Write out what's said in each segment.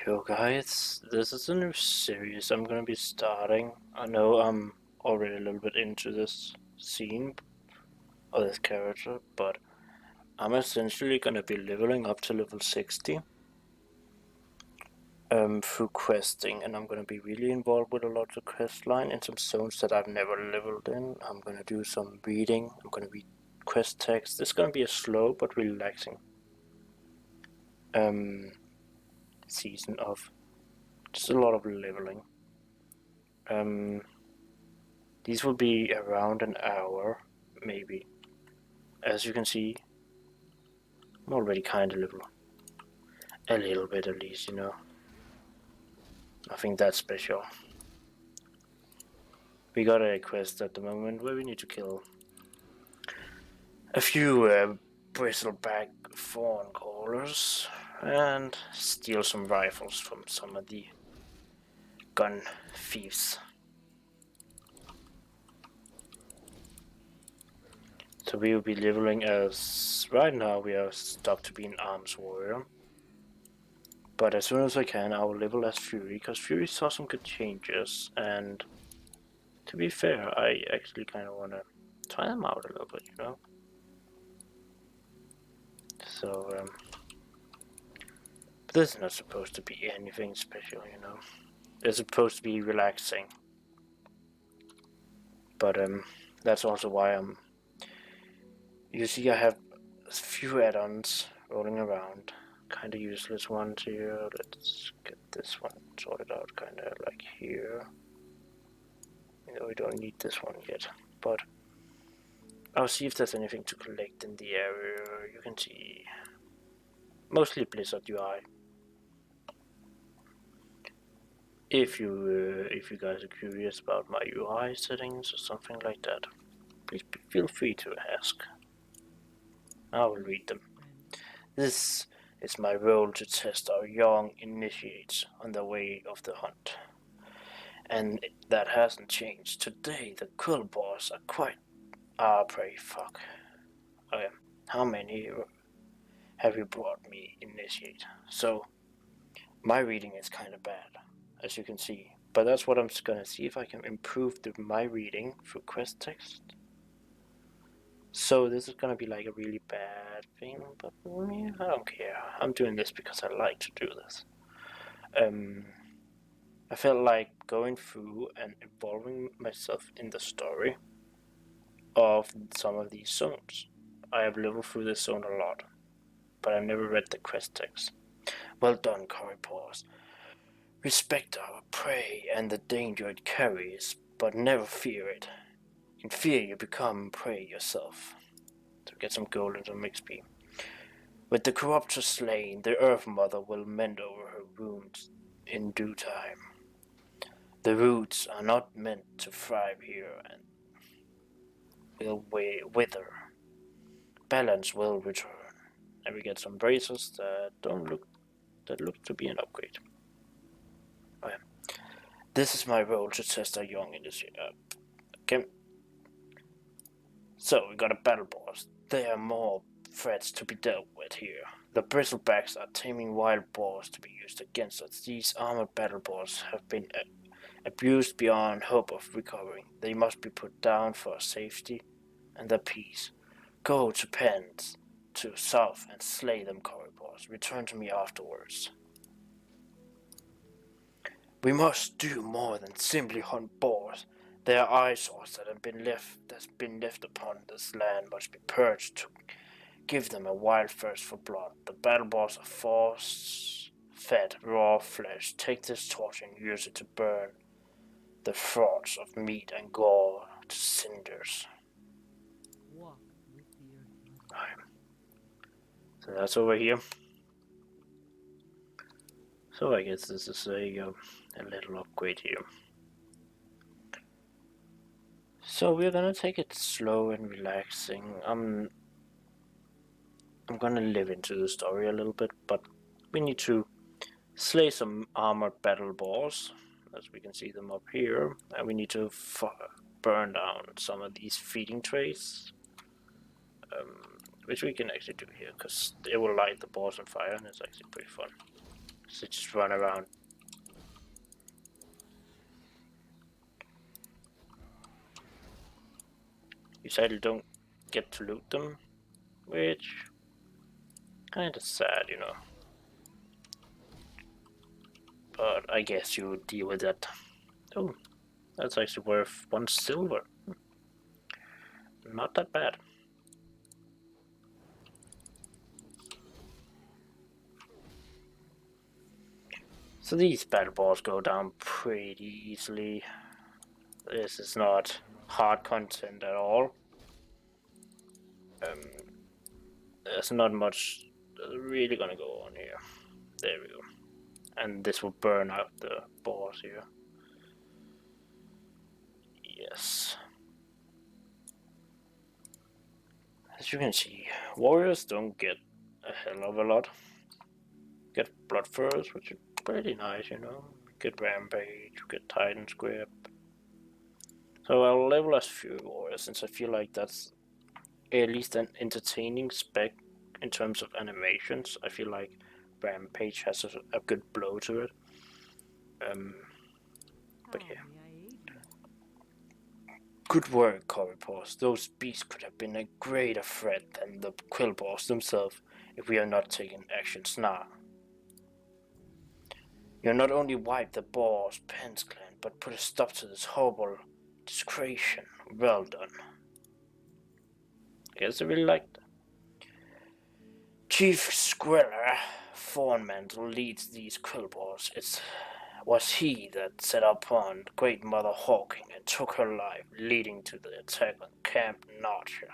Yo guys, this is a new series I'm gonna be starting. I know I'm already a little bit into this scene or this character, but I'm essentially gonna be leveling up to level 60 through questing, and I'm gonna be really involved with a lot of quest line in some zones that I've never leveled in. I'm gonna do some reading, I'm gonna read quest text. It's gonna be a slow but relaxing season of just a lot of leveling. These will be around an hour, maybe. As you can see, I'm already kind of level. A little bit at least, you know. Nothing that special. We got a quest at the moment where we need to kill a few bristleback fawn callers and steal some rifles from some of the gun thieves. So we will be leveling as right now we are stuck to be an arms warrior. But as soon as I can, I will level as Fury, because Fury saw some good changes, and to be fair, I actually kind of want to try them out a little bit, you know? So, but this is not supposed to be anything special, you know? It's supposed to be relaxing. But, that's also why you see I have a few add-ons rolling around. Kind of useless ones here. Let's get this one sorted out, kind of like here. You know, we don't need this one yet, but I'll see if there's anything to collect in the area. You can see mostly Blizzard UI. If you guys are curious about my UI settings or something like that, please feel free to ask. I will read them. This is my role to test our young initiates on the way of the hunt. And that hasn't changed. Today the Quill Boss are quite... pray fuck. Okay, how many have you brought me, initiate? So, my reading is kind of bad, as you can see. But that's what I'm gonna see if I can improve my reading through quest text. So this is gonna be like a really bad thing, but I don't care. I'm doing this because I like to do this. I felt like going through and involving myself in the story of some of these zones. I have leveled through this zone a lot, but I've never read the quest text. Well done, Corridors. Respect our prey and the danger it carries, but never fear it. In fear you become prey yourself. To get some gold and some XP. With the corruptor slain, the Earth Mother will mend over her wounds in due time. The roots are not meant to thrive here and will wither. Balance will return. And we get some bracers that look to be an upgrade. Okay. This is my role to test our young industry. Okay. So we got a battle boss. There are more threats to be dealt with here. The bristlebacks are taming wild boars to be used against us. These armored battle boars have been abused beyond hope of recovering. They must be put down for safety and their peace. Go to pens to south and slay them, Corridors. Return to me afterwards. We must do more than simply hunt boars. Their eyesores that have been left upon this land must be purged to give them a wild thirst for blood. The battle boars are force-fed raw flesh. Take this torch and use it to burn the frauds of meat and gore to cinders. Right. So that's over here. So I guess this is a little upgrade here. So we're gonna take it slow and relaxing. I'm gonna live into the story a little bit, but we need to slay some armored battle boars, as we can see them up here, and we need to burn down some of these feeding trays, which we can actually do here, because it will light the boars on fire, and it's actually pretty fun. So just run around. You sadly don't get to loot them, which kinda sad, you know. But I guess you deal with that. Oh, that's actually worth 1 silver. Not that bad. So these battle balls go down pretty easily. This is not hard content at all. There's not much really gonna go on here. There we go. And this will burn out the boss here. Yes. As you can see, warriors don't get a hell of a lot. Get blood furs, which is pretty nice, you know. Get rampage, get titan's grip. So I'll level as few warriors since I feel like that's at least an entertaining spec in terms of animations. I feel like rampage has a good blow to it. But yeah. Good work, Corridors. Those beasts could have been a greater threat than the Quill Boss themselves if we had not taken actions now. You not only wiped the Boss Pence clan, but put a stop to this horrible discretion. Well done. I guess I really liked it. Chief Squiller Thornmantle leads these Quill Boss. It was he that set upon Great Mother Hawking and took her life, leading to the attack on Camp Notcher.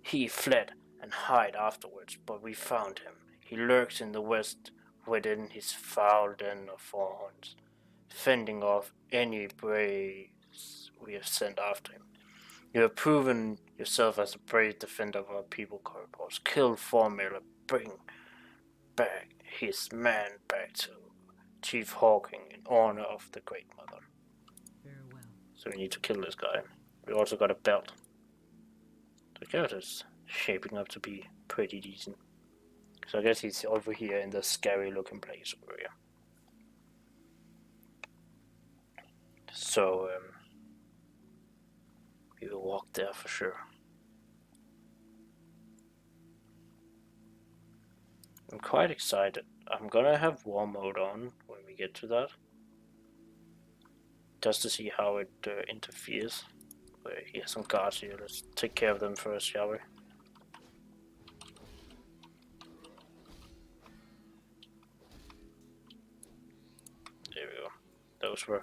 He fled and hid afterwards, but we found him. He lurks in the west within his foul den of thorns, fending off any braves we have sent after him. You have proven yourself as a brave defender of our people, Corridors. Kill Formula, bring back his man back to Chief Hawking in honor of the Great Mother. Farewell. So we need to kill this guy. We also got a belt. The character's shaping up to be pretty decent. So I guess he's over here in the scary looking place over here. So we will walk there for sure. I'm quite excited. I'm gonna have war mode on when we get to that. Just to see how it interferes. He has some guards here. Let's take care of them first, shall we? There we go. Those were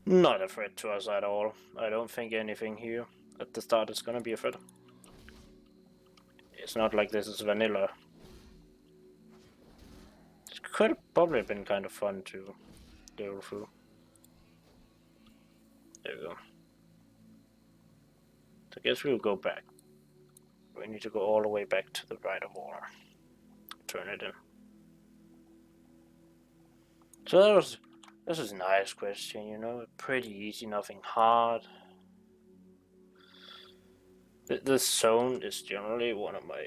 not a threat to us at all. I don't think anything here at the start is gonna be a threat. It's not like this is vanilla. It could have probably been kind of fun to go through. There we go. So I guess we'll go back. We need to go all the way back to the right of war. Turn it in. So this was a nice question, you know, pretty easy, nothing hard. This zone is generally one of my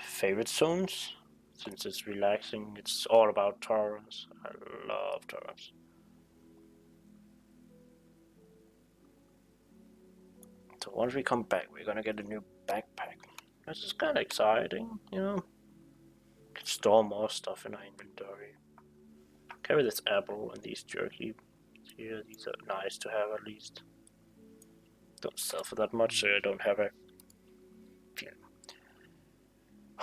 favorite zones, since it's relaxing. It's all about torrents. I love torrents. So once we come back, we're gonna get a new backpack. This is kind of exciting, you know. Can store more stuff in our inventory. Carry this apple and these jerky. Here, these are nice to have at least. Don't sell for that much, so I don't have a feeling.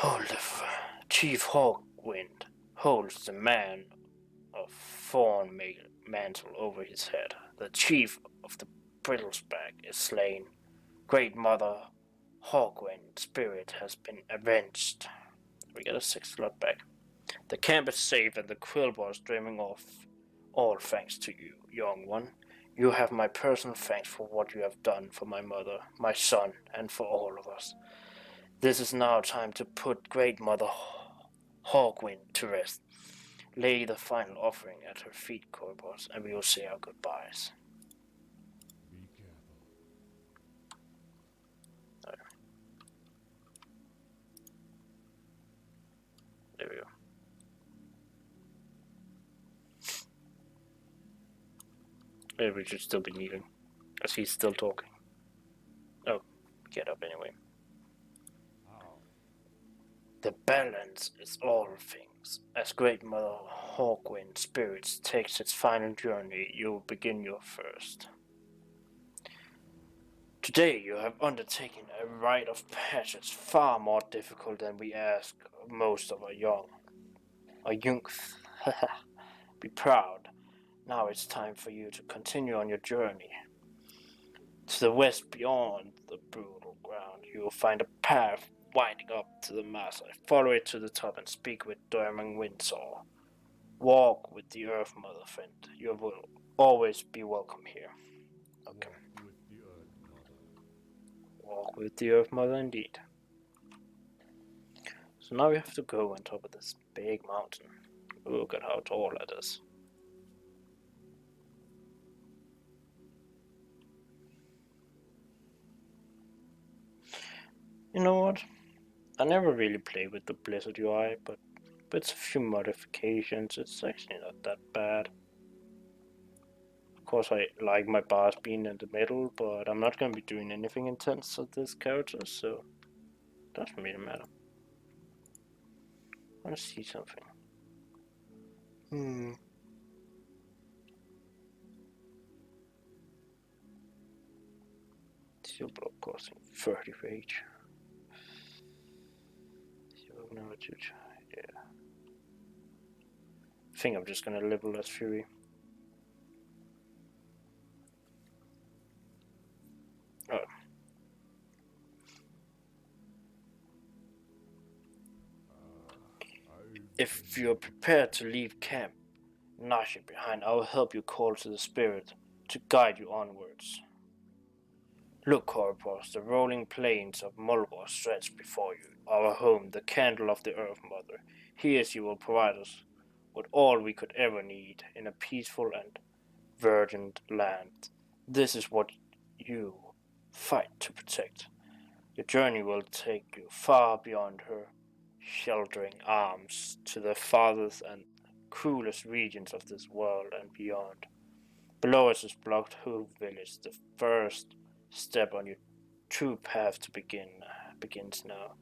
Oliver, Chief Hawkwind holds the man of thorn mantle over his head. The chief of the Brittlesback is slain. Great Mother Hawkwind spirit has been avenged. We get a 6 slot back. The camp is safe and the Quillbar is dreaming off. All thanks to you, young one. You have my personal thanks for what you have done for my mother, my son, and for all of us. This is now time to put Great Mother Hawkwind to rest. Lay the final offering at her feet, Corvus, and we will say our goodbyes. Be careful. There we go. Maybe we should still be kneeling, as he's still talking. Oh, get up anyway. How? The balance is all things. As Great Mother Hawkwind Spirits takes its final journey, you will begin your first. Today you have undertaken a rite of passage far more difficult than we ask of most of our youth. Be proud. Now it's time for you to continue on your journey. To the west beyond the brutal ground, you will find a path winding up to the massa. Follow it to the top and speak with Dorming Windsor. Walk with the Earth Mother, friend. You will always be welcome here. Okay. Walk with the Earth Mother. Walk with the Earth Mother indeed. So now we have to go on top of this big mountain. Look at how tall it is. You know what? I never really played with the Blizzard UI, but with a few modifications, it's actually not that bad. Of course, I like my bars being in the middle, but I'm not going to be doing anything intense with this character, so it doesn't really matter. I want to see something. Steel block costing 30 rage. Number 2, yeah. I think I'm just gonna level as Fury. Oh. If you're prepared to leave camp, Nashi behind, I will help you call to the spirit to guide you onwards. Look, Corpus, the rolling plains of Mulgore stretch before you. Our home, the candle of the Earth Mother. Here she will provide us with all we could ever need in a peaceful and verdant land. This is what you fight to protect. Your journey will take you far beyond her sheltering arms to the farthest and cruelest regions of this world and beyond. Below us is Blocked Hoof Village, the first step on your true path to begins now.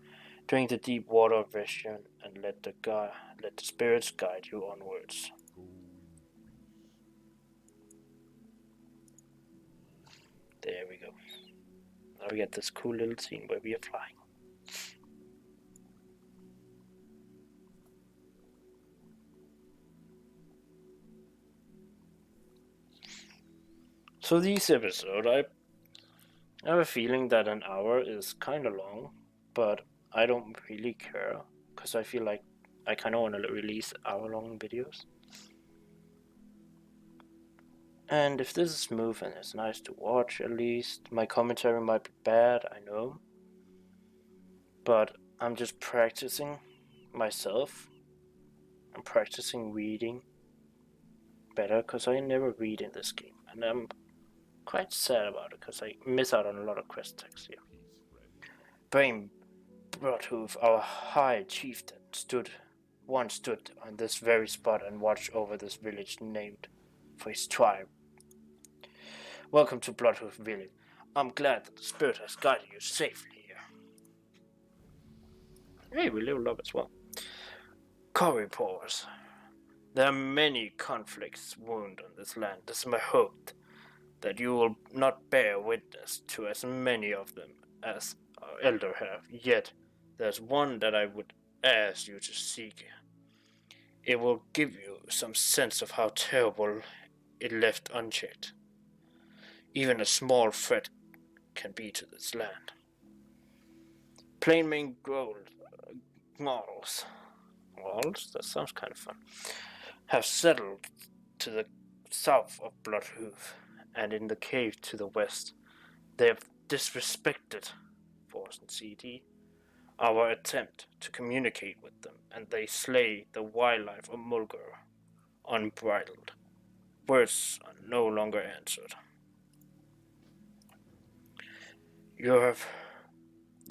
Drink the deep water of vision and let the spirits guide you onwards. Go in peace. There we go. Now we get this cool little scene where we are flying. So this episode, I have a feeling that an hour is kind of long, but I don't really care, because I feel like I kind of want to release hour-long videos. And if this is smooth and it's nice to watch, at least, my commentary might be bad, I know. But I'm just practicing myself. I'm practicing reading better, because I never read in this game. And I'm quite sad about it, because I miss out on a lot of quest text here. Brame Broadhoof, our high chieftain, once stood on this very spot and watched over this village named for his tribe. Welcome to Bloodhoof Village. I'm glad that the spirit has guided you safely here. Hey, we leveled up as well. Corridors. There are many conflicts wound on this land. It is my hope that you will not bear witness to as many of them as our elder have. Yet, there's one that I would ask you to seek. It will give you some sense of how terrible it left unchecked. Even a small threat can be to this land. Plain gold models. Walls? That sounds kind of fun. Have settled to the south of Bloodhoof and in the cave to the west. They have disrespected Force and CD our attempt to communicate with them, and they slay the wildlife of Mulgore unbridled. Words are no longer answered. You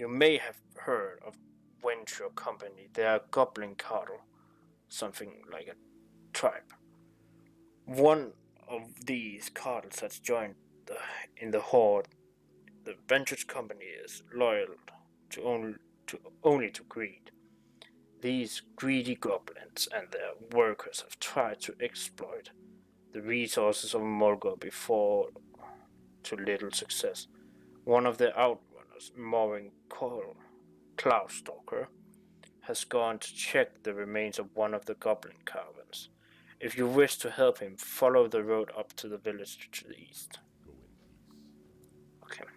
may have heard of Venture Company. They are goblin cattle, something like a tribe. One of these cartels has joined in the horde. The venture company is loyal only to greed. These greedy goblins and their workers have tried to exploit the resources of Morgul before to little success. One of the outrunners, Morin Cloudstalker, has gone to check the remains of one of the goblin caravans. If you wish to help him, follow the road up to the village to the east. Go in peace. Okay.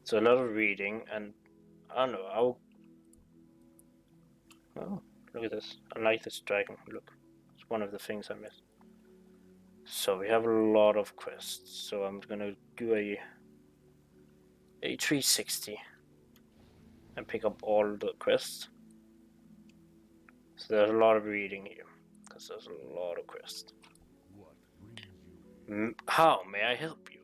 So a lot of reading, and I don't know, oh, look at this. I like this dragon. Look. It's one of the things I missed. So we have a lot of quests. So I'm gonna do a 360 and pick up all the quests. So there's a lot of reading here, because there's a lot of quests. What brings you here? How may I help you?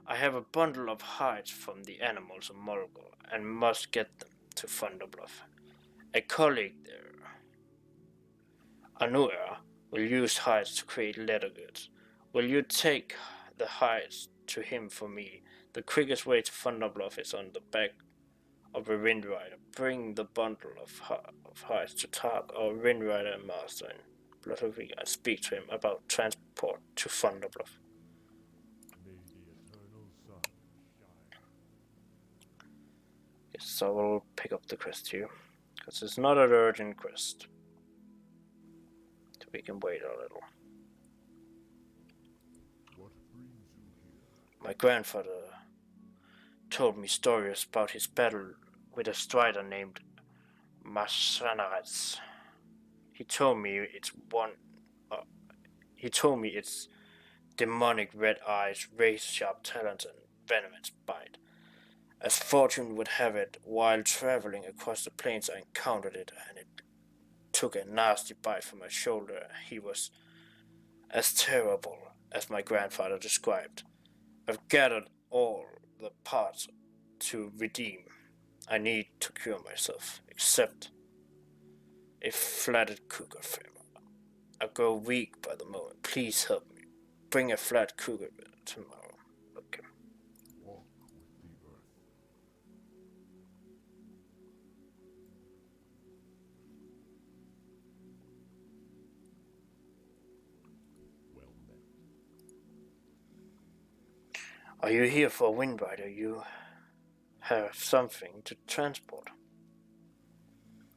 I have a bundle of hides from the animals of Morgul and must get them to Thunderbluff. A colleague there, Anura, will use hides to create leather goods. Will you take the hides to him for me? The quickest way to Thunderbluff is on the back of a Windrider. Bring the bundle of hides to Tark, our Windrider master in Bloodhoofing, and speak to him about transport to Thunderbluff. May the eternal sun shine. Yes, so I will pick up the quest here, because it's not an urgent quest. So we can wait a little. What brings you here? My grandfather told me stories about his battle with a strider named Masanaretz. He told me its demonic red eyes, razor-sharp talons, and venomous bite. As fortune would have it, while traveling across the plains, I encountered it, and it took a nasty bite from my shoulder. He was as terrible as my grandfather described. I've gathered all the parts to redeem. I need to cure myself, except a flatted cougar femur. I grow weak by the moment. Please help me. Bring a flat cougar tomorrow. Okay. Walk with the earth. Well met. Are you here for a Windrider? You have something to transport.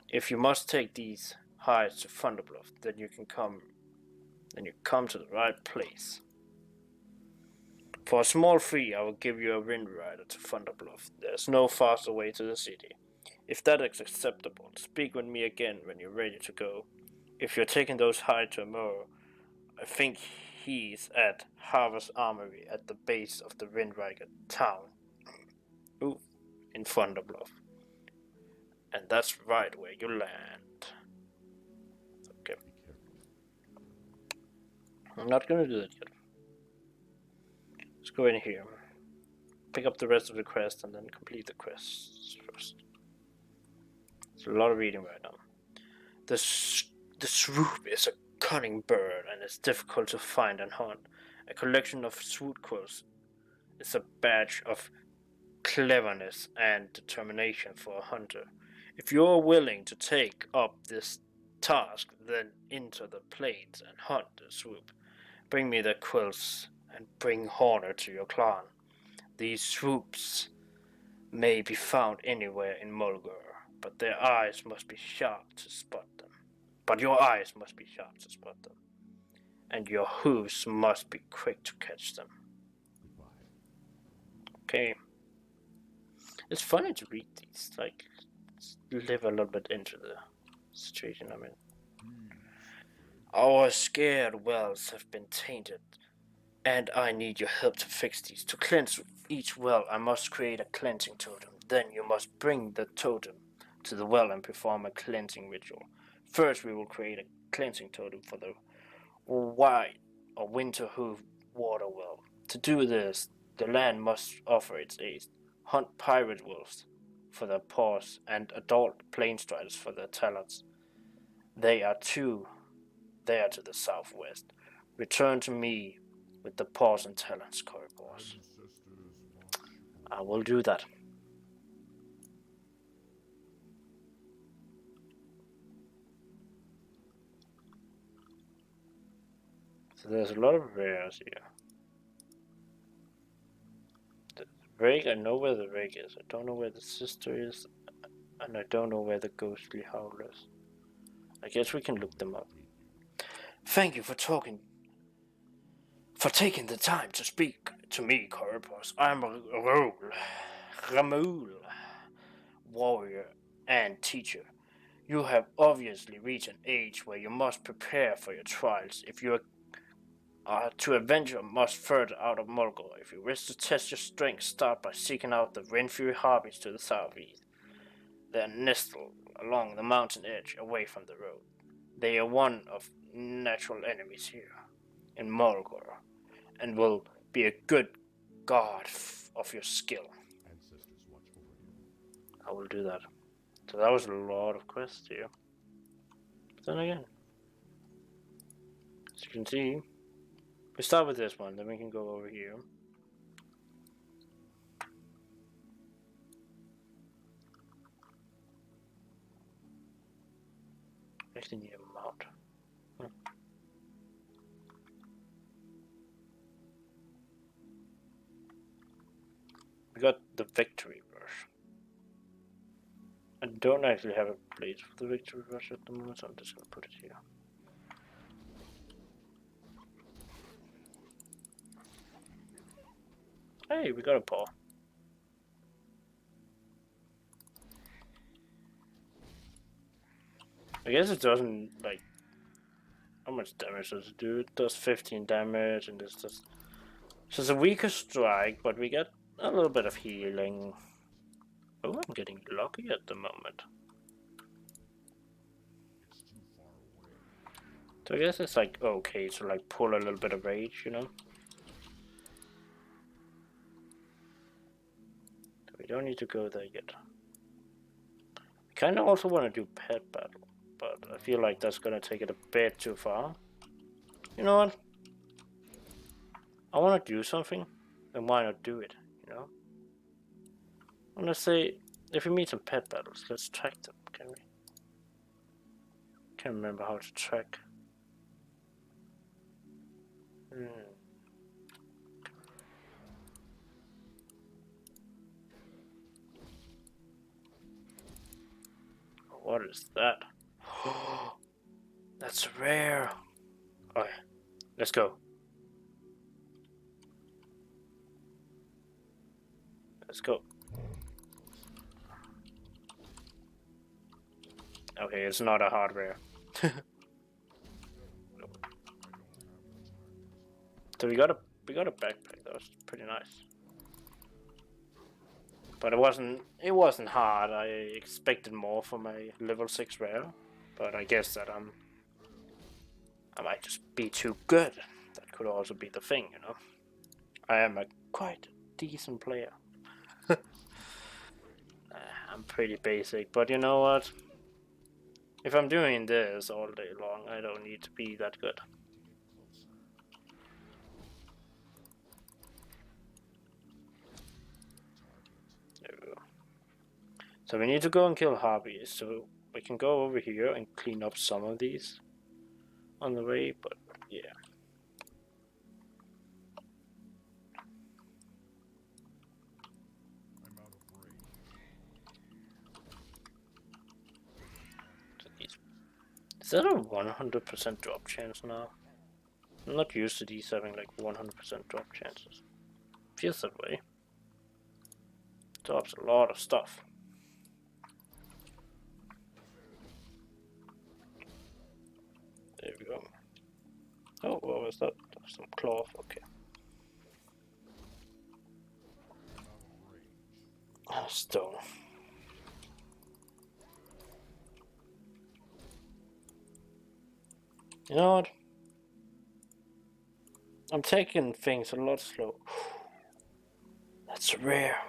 If you must take these hides to Thunderbluff, then you come to the right place. For a small fee, I will give you a Windrider to Thunderbluff. There's no faster way to the city. If that is acceptable, speak with me again when you're ready to go. If you're taking those hides to Amuro, I think he's at Harvest Armory at the base of the Windrider town. Ooh, in Thunderbluff. And that's right where you land. Okay. Be careful. I'm not gonna do that yet. Let's go in here. Pick up the rest of the quest and then complete the quests first. There's a lot of reading right now. The swoop is a cunning bird and it's difficult to find and hunt. A collection of swoop quills is a badge of cleverness and determination for a hunter. If you are willing to take up this task, then enter the plains and hunt the swoop. Bring me the quills and bring honor to your clan. These swoops may be found anywhere in Mulgur, but their eyes must be sharp to spot them. But your eyes must be sharp to spot them, and your hooves must be quick to catch them. Goodbye. Okay. It's funny to read these, like, live a little bit into the situation I'm in. Our scared wells have been tainted, and I need your help to fix these. To cleanse each well, I must create a cleansing totem. Then you must bring the totem to the well and perform a cleansing ritual. First, we will create a cleansing totem for the white or winter hoof water well. To do this, the land must offer its aid. Hunt pirate wolves for their paws and adult plainstriders for their talons. They are there to the southwest. Return to me with the paws and talons, Corybos. Ancestors watch over I will do that. So there's a lot of rares here. The rake, I know where the rake is. I don't know where the sister is, and I don't know where the ghostly howl is. I guess we can look them up. Thank you for taking the time to speak to me, Corybos. I'm a Ramul, warrior and teacher. You have obviously reached an age where you must prepare for your trials. If you are to adventure much further out of Mulgore, if you wish to test your strength, start by seeking out the Renfury Harpies to the southeast. They are nestled along the mountain edge, away from the road. They are one of natural enemies here in Mulgore, and will be a good guard of your skill. ancestors watch over you. I will do that. So that was a lot of quests here. But then again, as you can see, we start with this one, then we can go over here. Actually need a mount. We got the victory rush. I don't actually have a place for the victory rush at the moment, so I'm just gonna put it here. Hey, we got a paw. I guess it doesn't, like, how much damage does it do? It does 15 damage, and this does... So it's a weaker strike, but we get a little bit of healing. Oh, I'm getting lucky at the moment. It's too far away. So I guess it's like okay to like pull a little bit of rage, you know? We don't need to go there yet. I kinda also want to do pet battle, but I feel like that's gonna take it a bit too far. You know what? I want to do something, then why not do it, you know? I want to say, if we meet some pet battles, let's track them, can we? Can't remember how to track. What is that? That's rare. Okay, let's go. Let's go. Okay, it's not a hard rare. So we got a backpack. That was pretty nice. But it wasn't hard. I expected more for my level 6 rare, but I guess that I might just be too good. That could also be the thing, you know. I am a quite decent player. I'm pretty basic, but you know what? If I'm doing this all day long, I don't need to be that good. There we go. So we need to go and kill harpies, so we can go over here and clean up some of these on the way, but yeah. I'm out of range. Is that a 100% drop chance now? I'm not used to these having like 100% drop chances. Feels that way. Drops a lot of stuff. There we go. Oh, what was that? Some cloth, okay. Stone. You know what? I'm taking things a lot slow. That's rare.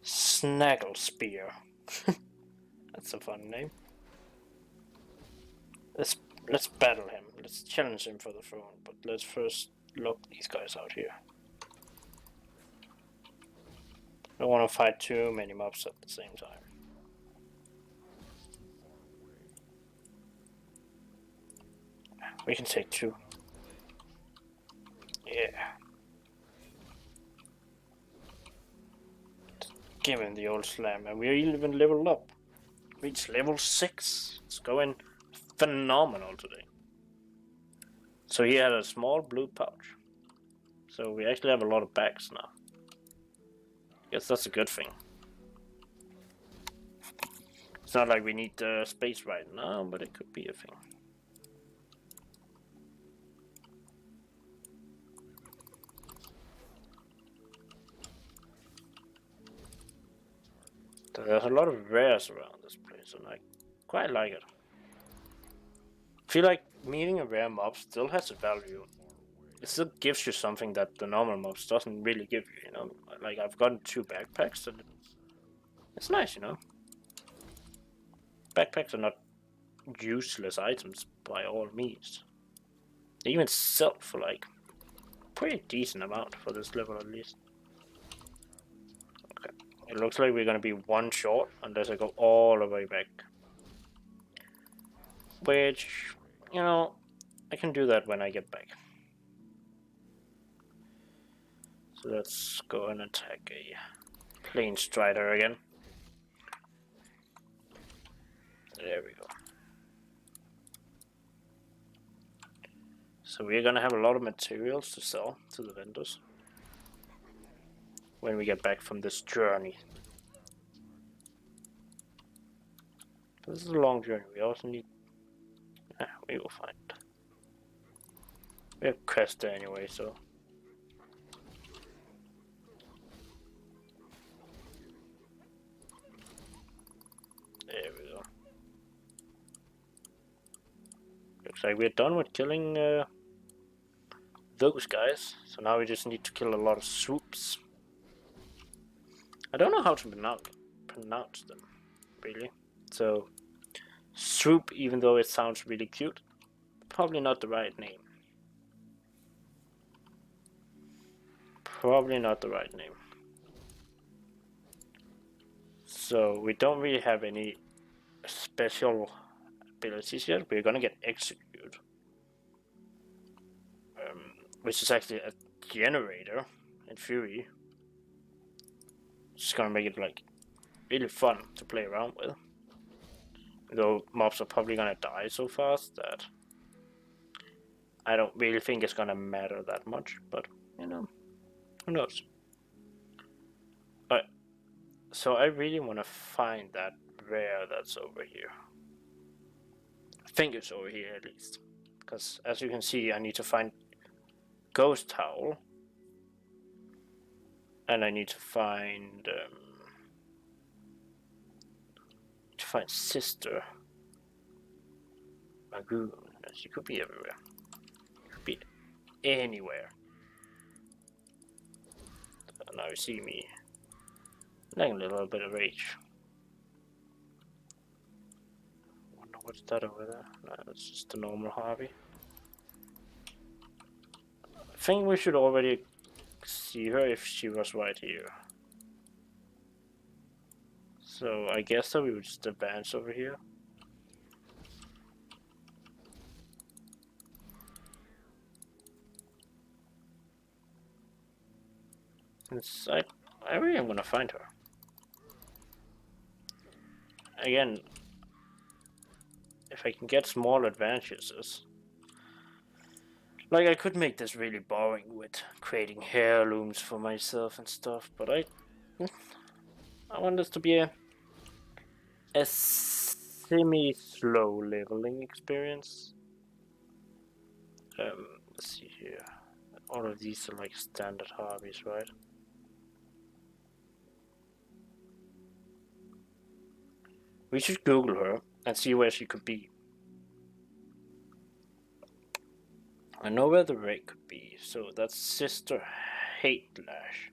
Snaggle Spear. That's a fun name. Let's battle him. Let's challenge him for the throne, but let's first lock these guys out here. I don't want to fight too many mobs at the same time. We can take 2. Yeah. Give him the old slam, and we're even leveled up. Reach level 6. It's going phenomenal today. So he had a small blue pouch. So we actually have a lot of bags now. Guess that's a good thing. It's not like we need space right now, but it could be a thing. There's a lot of rares around this place, and I quite like it. I feel like meeting a rare mob still has a value. It still gives you something that the normal mobs doesn't really give you, you know? Like, I've gotten 2 backpacks, and it's nice, you know? Backpacks are not useless items by all means. They even sell for, like, pretty decent amount for this level at least. Okay, it looks like we're gonna be 1 short unless I go all the way back. Which, you know, I can do that when I get back. So let's go and attack a plain strider again. There we go. So we're gonna have a lot of materials to sell to the vendors when we get back from this journey. This is a long journey. We also need... we will find. We have quest there anyway, so... There we go. Looks like we're done with killing those guys. So now we just need to kill a lot of swoops. I don't know how to pronounce them, really. So, swoop, even though it sounds really cute, probably not the right name. Probably not the right name. So we don't really have any special abilities yet. We're gonna get execute, which is actually a generator in Fury. It's gonna make it like really fun to play around with. Though mobs are probably gonna die so fast that I don't really think it's gonna matter that much. But you know, who knows? But so I really want to find that rare that's over here. I think it's over here at least, because as you can see, I need to find Ghost Howl, and I need to find Sister Magoon. She could be everywhere. Could be anywhere. So now you see me like a little bit of rage. Wonder what's that over there? No, that's just a normal Harvey. I think we should already see her if she was right here. So I guess that we would just advance over here. Since I really am gonna find her. Again, if I can get small advantages. Like, I could make this really boring with creating heirlooms for myself and stuff, but I want this to be a semi-slow leveling experience. Let's see here. All of these are like standard hobbies, right? We should Google her and see where she could be. I know where the ray could be, so that's Sister Hate Lash.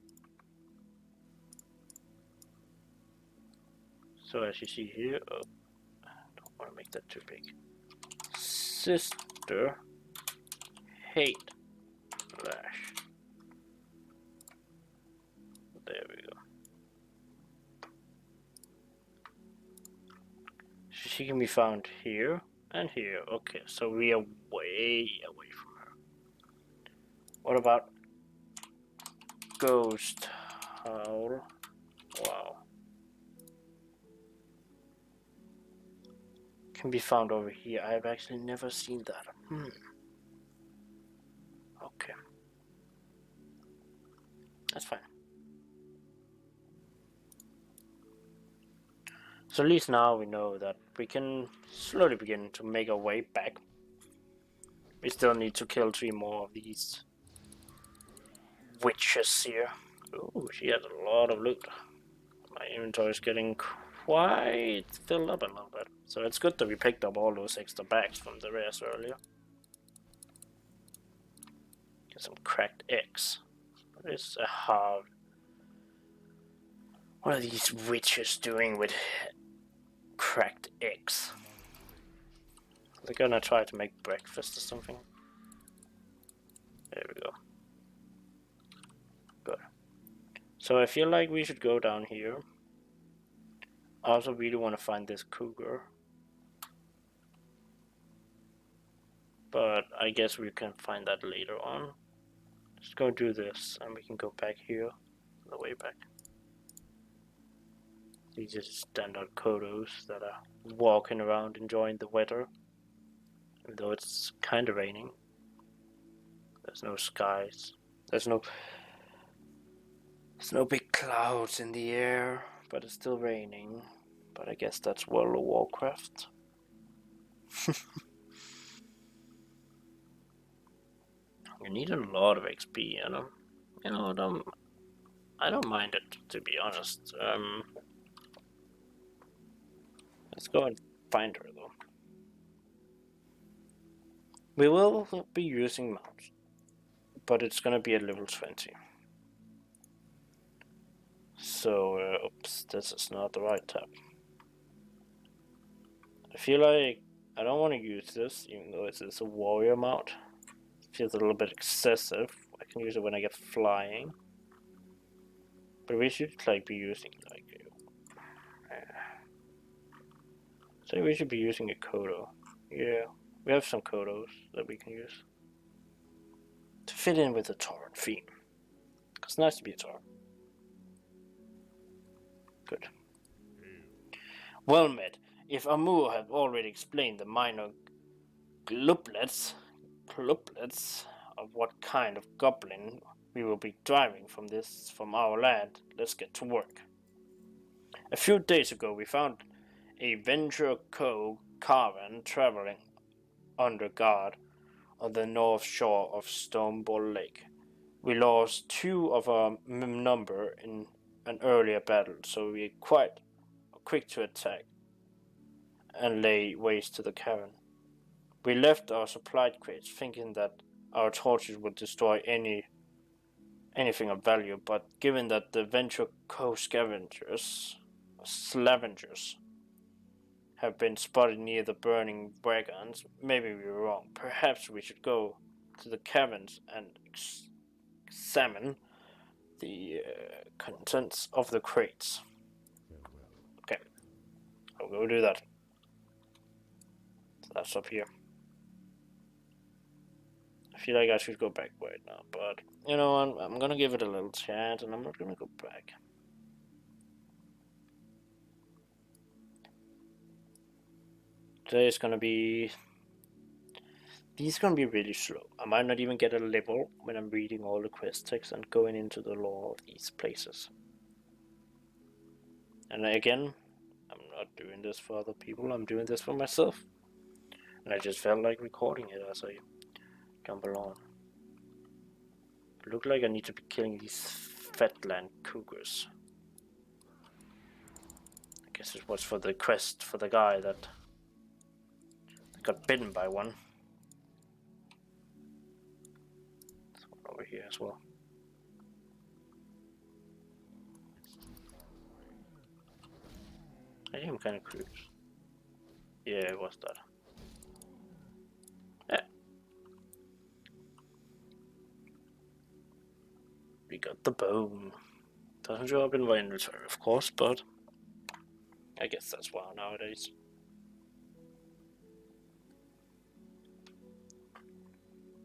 So as you see here, oh, I don't want to make that too big. Sister hate Lash. There we go. She can be found here and here. Okay, so we are way away from her. What about Ghost Howl? Wow. Can be found over here. I've actually never seen that. Okay. That's fine. So at least now we know that we can slowly begin to make our way back. We still need to kill 3 more of these witches here. Ooh, she has a lot of loot. My inventory is getting quite filled up a little bit. So it's good that we picked up all those extra bags from the rares earlier. Get some cracked eggs. What is a hard? What are these witches doing with cracked eggs? They're gonna try to make breakfast or something. There we go. Good. So I feel like we should go down here. I also really want to find this cougar. But I guess we can find that later on. Let's go do this and we can go back here on the way back. These are standard kodos that are walking around enjoying the weather. Even though it's kind of raining. There's no skies. There's no big clouds in the air, but it's still raining. But I guess that's World of Warcraft. You need a lot of XP, you know. I don't mind it, to be honest. Let's go and find her though. We will be using mounts, but it's gonna be at level 20. So, oops, this is not the right tab. I feel like I don't want to use this, even though it's a warrior mount. It feels a little bit excessive. I can use it when I get flying. But we should like be using like so we should be using a Kodo. Yeah, we have some Kodos that we can use to fit in with the Tauren theme. It's nice to be a Tauren. Good. Well met. If Amur had already explained the minor gluplets of what kind of goblin we will be driving from our land, let's get to work. A few days ago we found a Venture Co. caravan traveling under guard on the north shore of Stoneball Lake. We lost 2 of our number in an earlier battle, so we were quite quick to attack and lay waste to the caravan. We left our supply crates thinking that our torches would destroy anything of value, but given that the Venture Co. scavengers have been spotted near the burning wagons, maybe we were wrong. Perhaps we should go to the caverns and examine the contents of the crates. Okay, I'll go do that. So that's up here. I feel like I should go back right now, but you know, I'm gonna give it a little chance and I'm not gonna go back. Today is gonna be... These are gonna be really slow. I might not even get a level when I'm reading all the quest texts and going into the lore of these places. And again, I'm not doing this for other people, I'm doing this for myself. And I just felt like recording it as I jump along. It looked like I need to be killing these Fatland cougars. I guess it was for the quest for the guy that got bitten by one. There's one over here as well. I think I'm kind of curious. Yeah, it was that. Yeah. got the bone. Doesn't show up in my inventory, of course, but I guess that's WoW nowadays.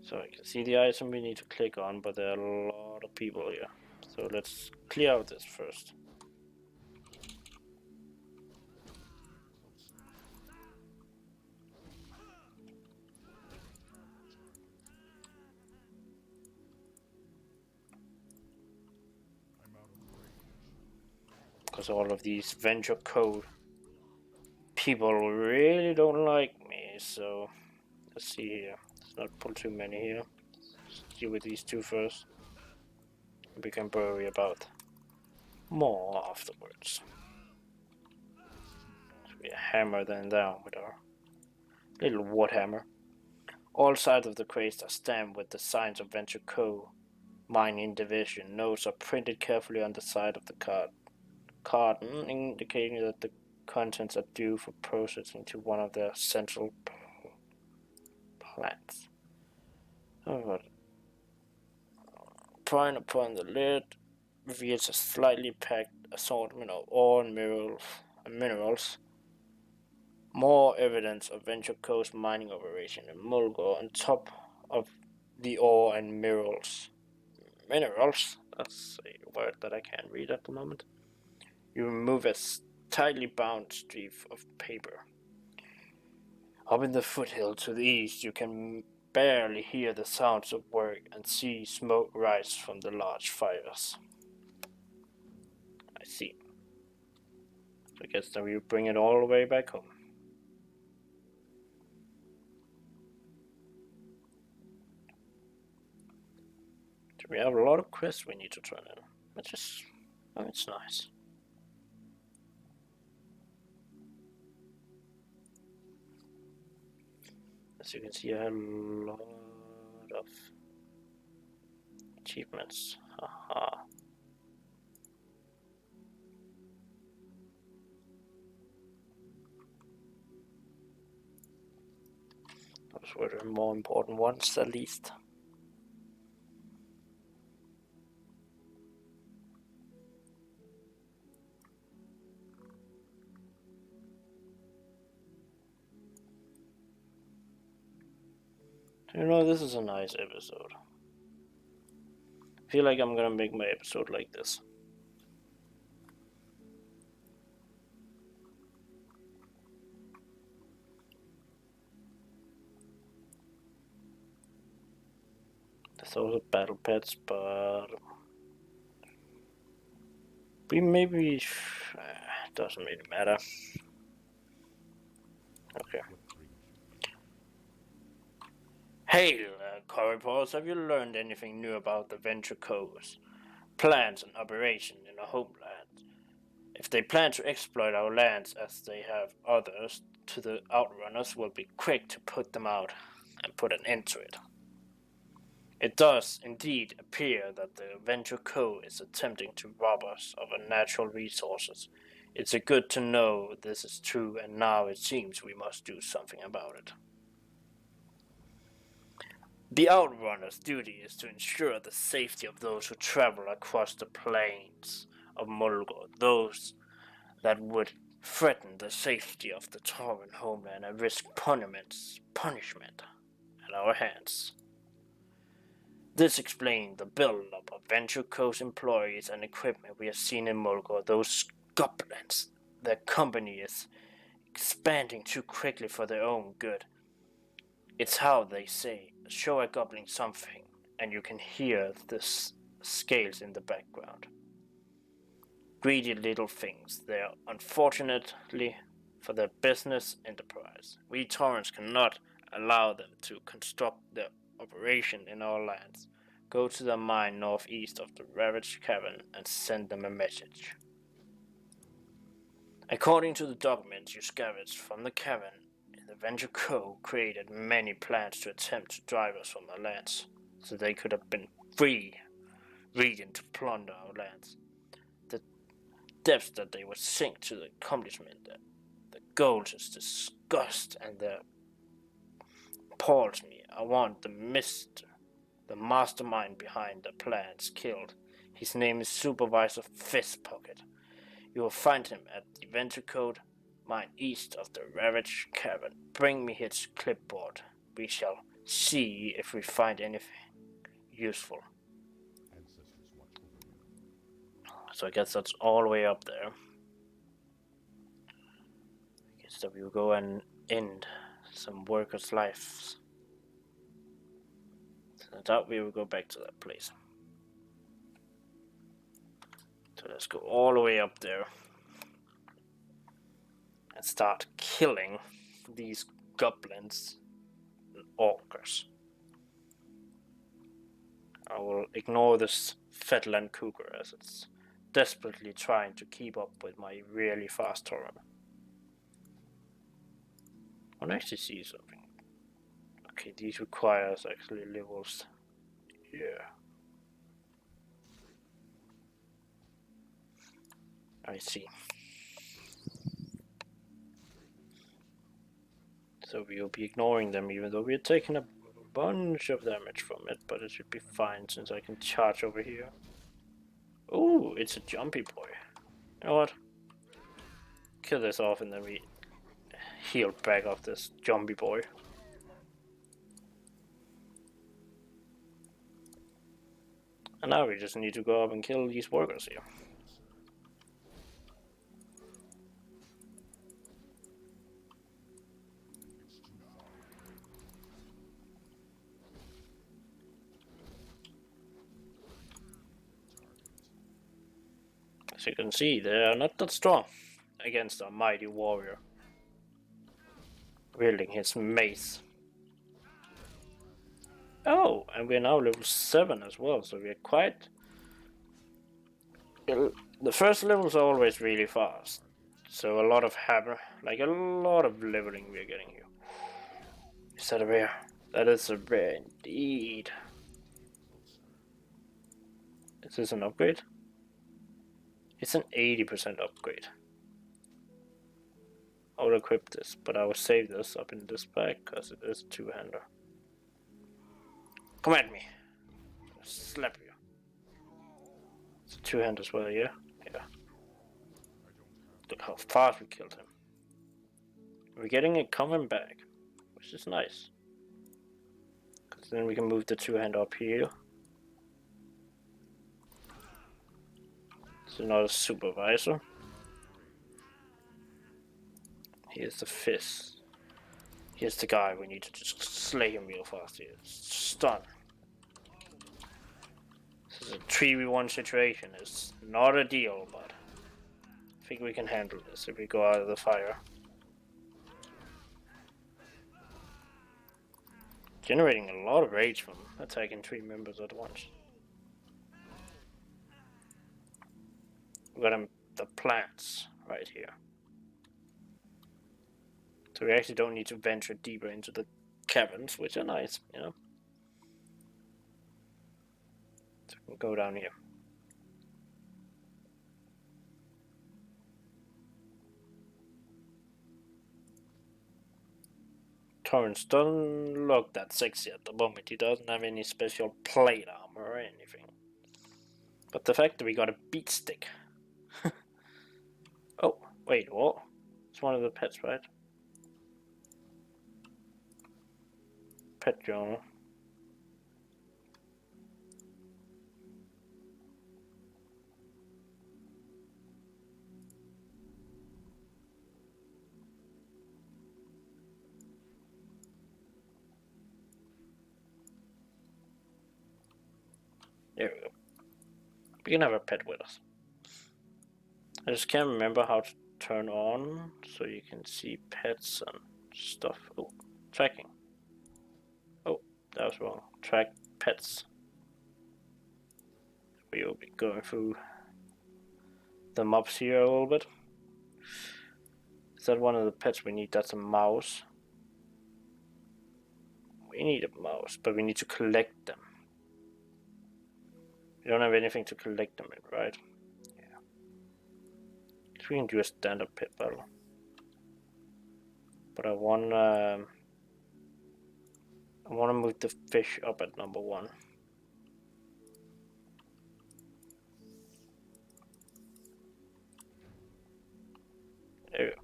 So I can see the item we need to click on, but there are a lot of people here. So let's clear out this first. I'm out of range. Because all of these venture code people really don't like me, so let's see here. Let's not pull too many here. Let's deal with these two first. We can worry about more afterwards. So we hammer them down with our little wood hammer. All sides of the crates are stamped with the signs of Venture Co. Mining Division. Notes are printed carefully on the side of the carton, indicating that the contents are due for processing to one of their central plants. Oh, prying upon the lid reveals a slightly packed assortment of ore and minerals. More evidence of Venture Co's mining operation in Mulgore on top of the ore and minerals. Minerals? That's a word that I can't read at the moment. You remove a tightly bound strip of paper. Up in the foothill to the east, you can barely hear the sounds of work and see smoke rise from the large fires. I see. So I guess that we bring it all the way back home. So we have a lot of quests we need to turn in, which is, oh, it's nice. As you can see, I have a lot of achievements. Haha. Those were the more important ones, at least. You know, this is a nice episode. I feel like I'm gonna make my episode like this. There's also battle pets, but we maybe doesn't really matter. Okay. Hey, Corridors, have you learned anything new about the Venture Co's plans and operation in our homeland? If they plan to exploit our lands as they have others, to the Outrunners will be quick to put them out and put an end to it. It does indeed appear that the Venture Co. is attempting to rob us of our natural resources. It's a good to know this is true, and now it seems we must do something about it. The Outrunner's duty is to ensure the safety of those who travel across the plains of Mulgore, those that would threaten the safety of the Tauren homeland and risk punishment at our hands. This explains the build-up of Venture Co's employees and equipment we have seen in Mulgore. Those goblins, their company is expanding too quickly for their own good. It's how they say, show a goblin something, and you can hear the scales in the background. Greedy little things, they are unfortunately for their business enterprise. We Taurens cannot allow them to construct their operation in our lands. Go to the mine northeast of the Ravaged Cavern and send them a message. According to the documents you scavenged from the cavern, the Venture Co. created many plans to attempt to drive us from our lands, so they could have been free region to plunder our lands. The depths that they would sink to the accomplishment, the goals is disgust and the appalls me. I want the mastermind behind the plans killed. His name is Supervisor Fistpocket. You will find him at the Venture Code mine east of the Ravaged Cavern. Bring me his clipboard. We shall see if we find anything useful. Ancestors watch over you. So I guess that's all the way up there. I guess that we will go and end some workers' lives. So I thought we will go back to that place. So let's go all the way up there and start killing these goblins and orcers. I will ignore this Fetland cougar as it's desperately trying to keep up with my really fast Tauren. I can actually see something. Okay, these requires actually levels. Yeah. I see. So we will be ignoring them even though we are taking a bunch of damage from it, but it should be fine since I can charge over here. Ooh, it's a jumpy boy. You know what? Kill this off and then we heal back off this jumpy boy. And now we just need to go up and kill these workers here. As you can see, they are not that strong against a mighty warrior wielding his mace. Oh, and we're now level 7 as well, so we're quite... The first levels are always really fast, so a lot of hammer, like a lot of leveling we're getting here. Is that a rare? That is a rare indeed. Is this an upgrade? It's an 80% upgrade. I will equip this, but I will save this up in this bag because it is a two-hander. Come at me! I'll slap you. It's a two-hander as well, yeah? Yeah. Look how fast we killed him. We're getting a common bag, which is nice. Because then we can move the two-hander up here. It's another supervisor. Here's the fist. Here's the guy we need to just slay him real fast here. Stun. This is a 3v1 situation. It's not a deal, but I think we can handle this if we go out of the fire. Generating a lot of rage from attacking 3 members at once. We got the plants right here. So we actually don't need to venture deeper into the caverns, which are nice, you know. So we can go down here. Torrance doesn't look that sexy at the moment. He doesn't have any special plate armor or anything. But the fact that we got a beat stick. Oh, wait, what? It's one of the pets, right? Pet journal. There we go. We can have a pet with us. I just can't remember how to turn on so you can see pets and stuff. Oh, tracking. Oh, that was wrong. Track pets. We will be going through the mobs here a little bit. Is that one of the pets we need? That's a mouse. We need a mouse, but we need to collect them. We don't have anything to collect them in, right? Yeah. We can do a standard pit battle. But I wanna move the fish up at number 1. There you go.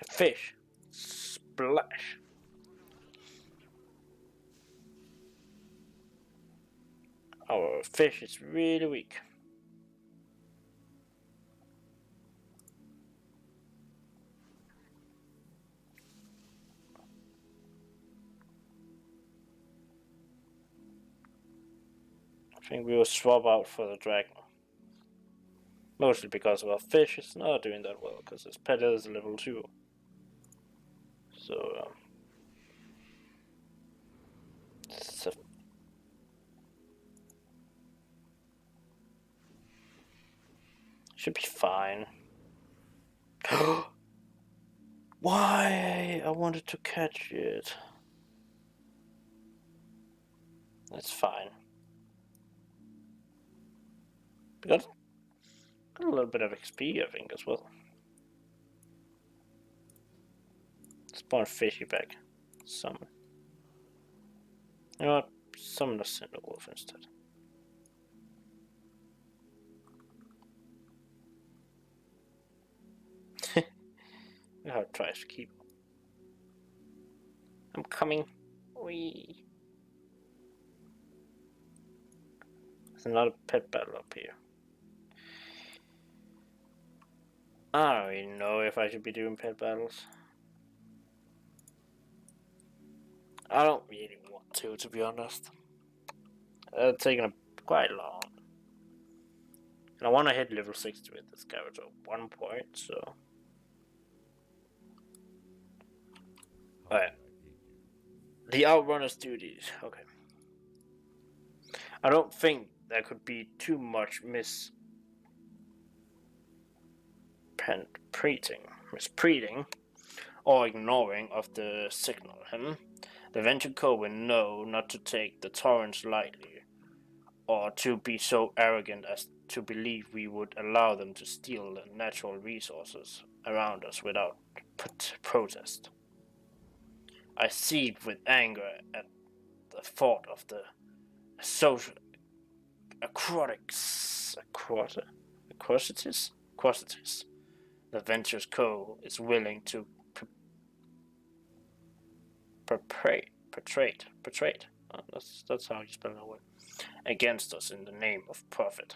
Fish. Splash. Our fish is really weak. I think we will swap out for the dragon. Mostly because our fish is not doing that well, because his pet is level 2. So, should be fine. Why? I wanted to catch it. That's fine. We got a little bit of XP, I think, as well. Spawn fishy back. Summon. You know what? Summon a Cinder Wolf instead. How it tries to keep. I'm coming. Wee. There's another pet battle up here. I don't even know if I should be doing pet battles. I don't really want to be honest. It's taking quite long. And I want to hit level 60 with this character at one point, so... Alright. The Outrunner's duties. Okay. I don't think there could be too much mispreading or ignoring of the signal. The Venture Co will know not to take the torrents lightly, or to be so arrogant as to believe we would allow them to steal the natural resources around us without protest. I seethe with anger at the thought of the social atrocities the Ventures Co. is willing to perpetrate. That's how you spell that word. Against us in the name of profit.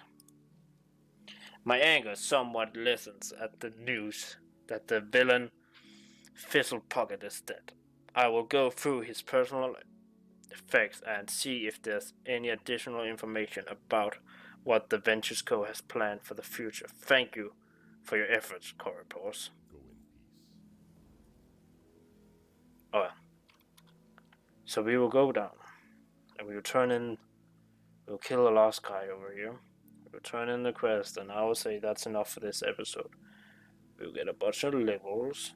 My anger somewhat lessens at the news that the villain Fizzlepocket is dead. I will go through his personal effects and see if there's any additional information about what the Ventures Co. has planned for the future. Thank you for your efforts, Corridors. Go in peace. Oh, so we will go down, and we will turn in. We'll kill the last guy over here. We'll turn in the quest, and I will say that's enough for this episode. We'll get a bunch of levels.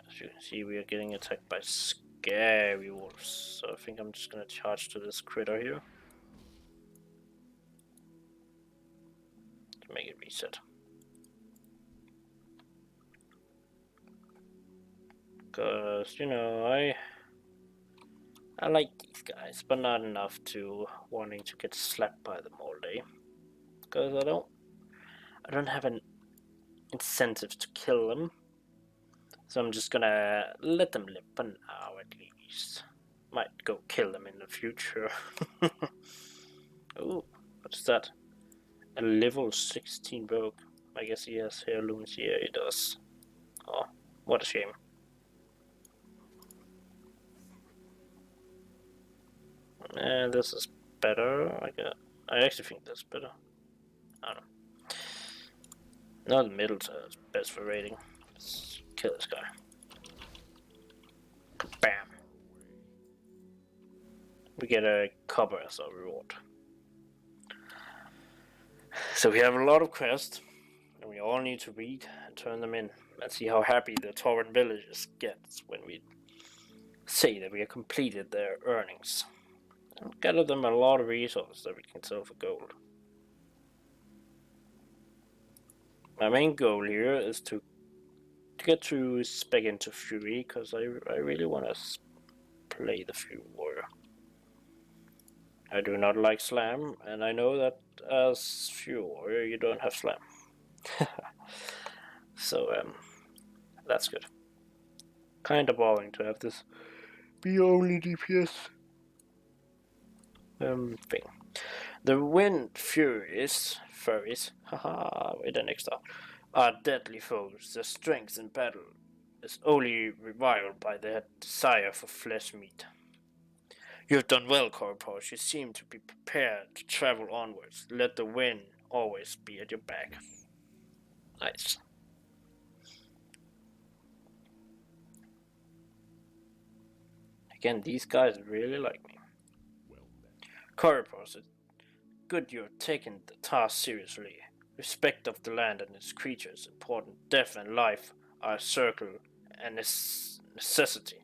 As you can see, we are getting attacked by scary wolves. So I think I'm just gonna charge to this critter here to make it reset. Because, you know, I like these guys, but not enough to wanting to get slapped by them all day. Because I don't have an incentive to kill them. So I'm just gonna let them live for now at least. Might go kill them in the future. Ooh, what's that? A level 16 rogue. I guess he has heirlooms. Yeah, he does. Oh, what a shame. And this is better. I actually think that's better. I don't know. Not the middle is best for raiding. Let's kill this guy. Bam. We get a copper as our reward. So we have a lot of quests, and we all need to read and turn them in. Let's see how happy the Torrent villagers get when we say that we have completed their earnings. And gather them a lot of resources that we can sell for gold. My main goal here is to get to Spec into Fury, because I really want to play the few warrior. I do not like slam, and I know that as few warrior you don't have slam. So that's good. Kinda boring to have this be only DPS thing. The wind furries, haha, with an extra, are deadly foes. Their strength in battle is only reviled by their desire for flesh meat. You've done well, Corpus. You seem to be prepared to travel onwards. Let the wind always be at your back. Nice. Again, these guys really like me. Well met. Corpus, it's good you're taking the task seriously. Respect of the land and its creatures important. Death and life are a circle and necessity.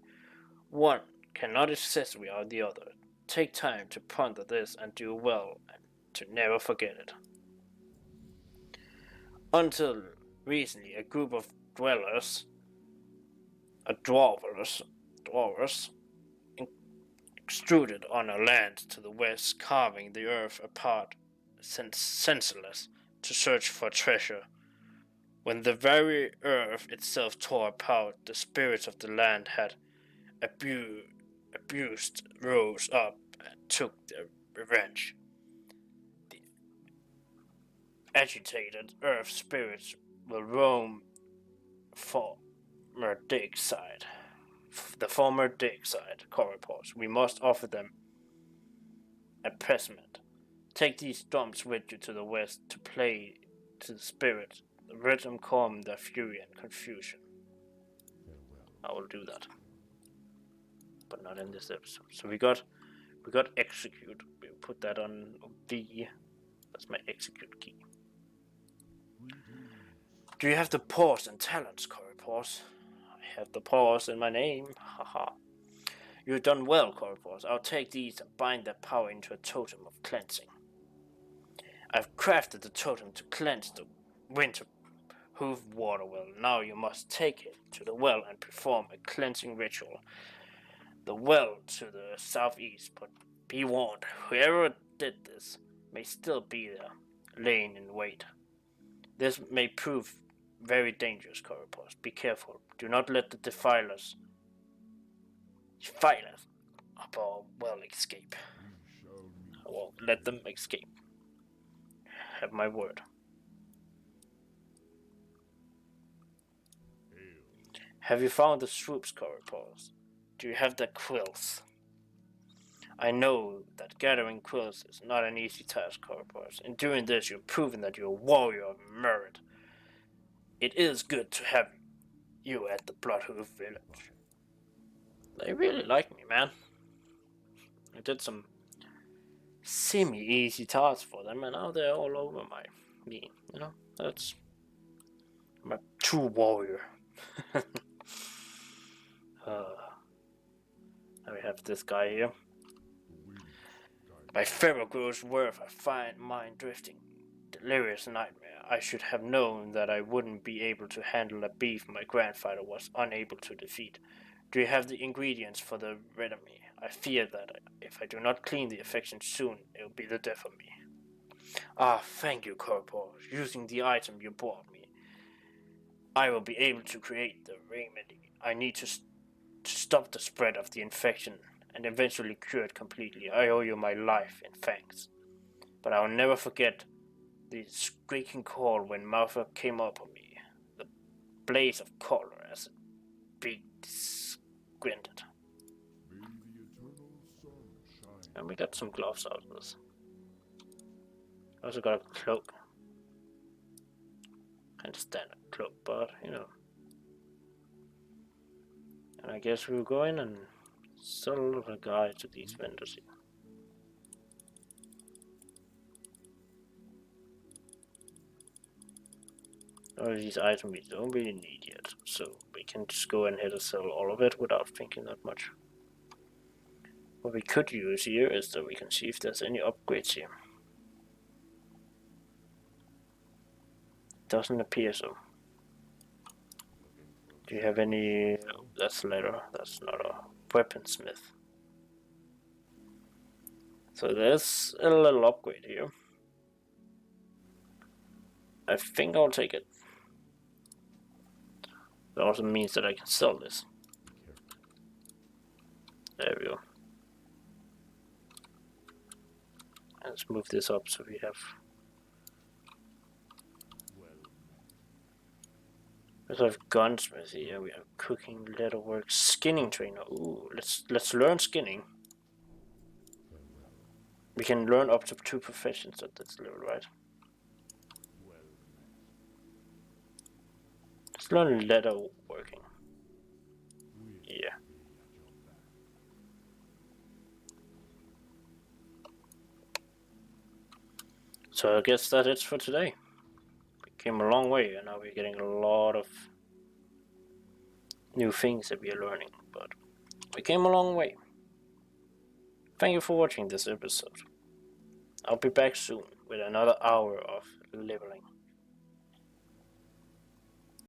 One cannot exist without the other. Take time to ponder this and do well, and to never forget it. Until recently, a group of dwellers, dwarves, extruded on a land to the west, carving the earth apart, senseless, to search for treasure. When the very earth itself tore apart, the spirits of the land had abused rose up and took their revenge. The agitated earth spirits will roam former dig side. The former dig side corridors. We must offer them appeasement. Take these drums with you to the west to play to the spirits. Let them calm their fury and confusion. Farewell. I will do that, but not in this episode. So we got execute. We put that on V. That's my execute key. Do you have the pause and talents, Corpus? I have the pause in my name. Haha. You've done well, Corpus. I'll take these and bind their power into a totem of cleansing. I've crafted the totem to cleanse the winter hoof water well. Now you must take it to the well and perform a cleansing ritual. The well to the southeast, but be warned, whoever did this may still be there, laying in wait. This may prove very dangerous, Corpus. Be careful. Do not let the defilers up our well escape. I won't let them escape. Have my word. Have you found the swoops, Corpus? Do you have the quills? I know that gathering quills is not an easy task, Corpus. In doing this, you've proven that you're a warrior of merit. It is good to have you at the Bloodhoof village. They really like me, man. I did some semi-easy tasks for them, and now they're all over me. You know, I'm a true warrior. Now we have this guy here. My feral grows worth a fine mind drifting. Delirious nightmare. I should have known that I wouldn't be able to handle a beef my grandfather was unable to defeat. Do you have the ingredients for the remedy? I fear that if I do not clean the affection soon, it will be the death of me. Ah, thank you, Corporal. Using the item you brought me, I will be able to create the remedy. I need to stop the spread of the infection and eventually cure it completely. I owe you my life in thanks. But I will never forget the squeaking call when Martha came up on me. The blaze of color as it beat squinted. And we got some gloves out of this. I also got a cloak. Kind of standard cloak, but you know. And I guess we'll go in and sell a guide to these vendors here. All of these items we don't really need yet, so we can just go ahead and sell all of it without thinking that much. What we could use here is that we can see if there's any upgrades here. Doesn't appear so. Do you have any? Oh, that's leather. That's not a weaponsmith. So there's a little upgrade here. I think I'll take it. That also means that I can sell this. Be careful. There we go. Let's move this up so we have... Well met. We have gunsmith here, we have cooking, leatherwork, skinning trainer. Ooh, let's learn skinning. Farewell. We can learn up to 2 professions at this level, right? Well met. Let's learn leather working. We'll Yeah. be at your back. So I guess that's it for today. We came a long way and now we're getting a lot of new things that we are learning, but we came a long way. Thank you for watching this episode. I'll be back soon with another hour of leveling.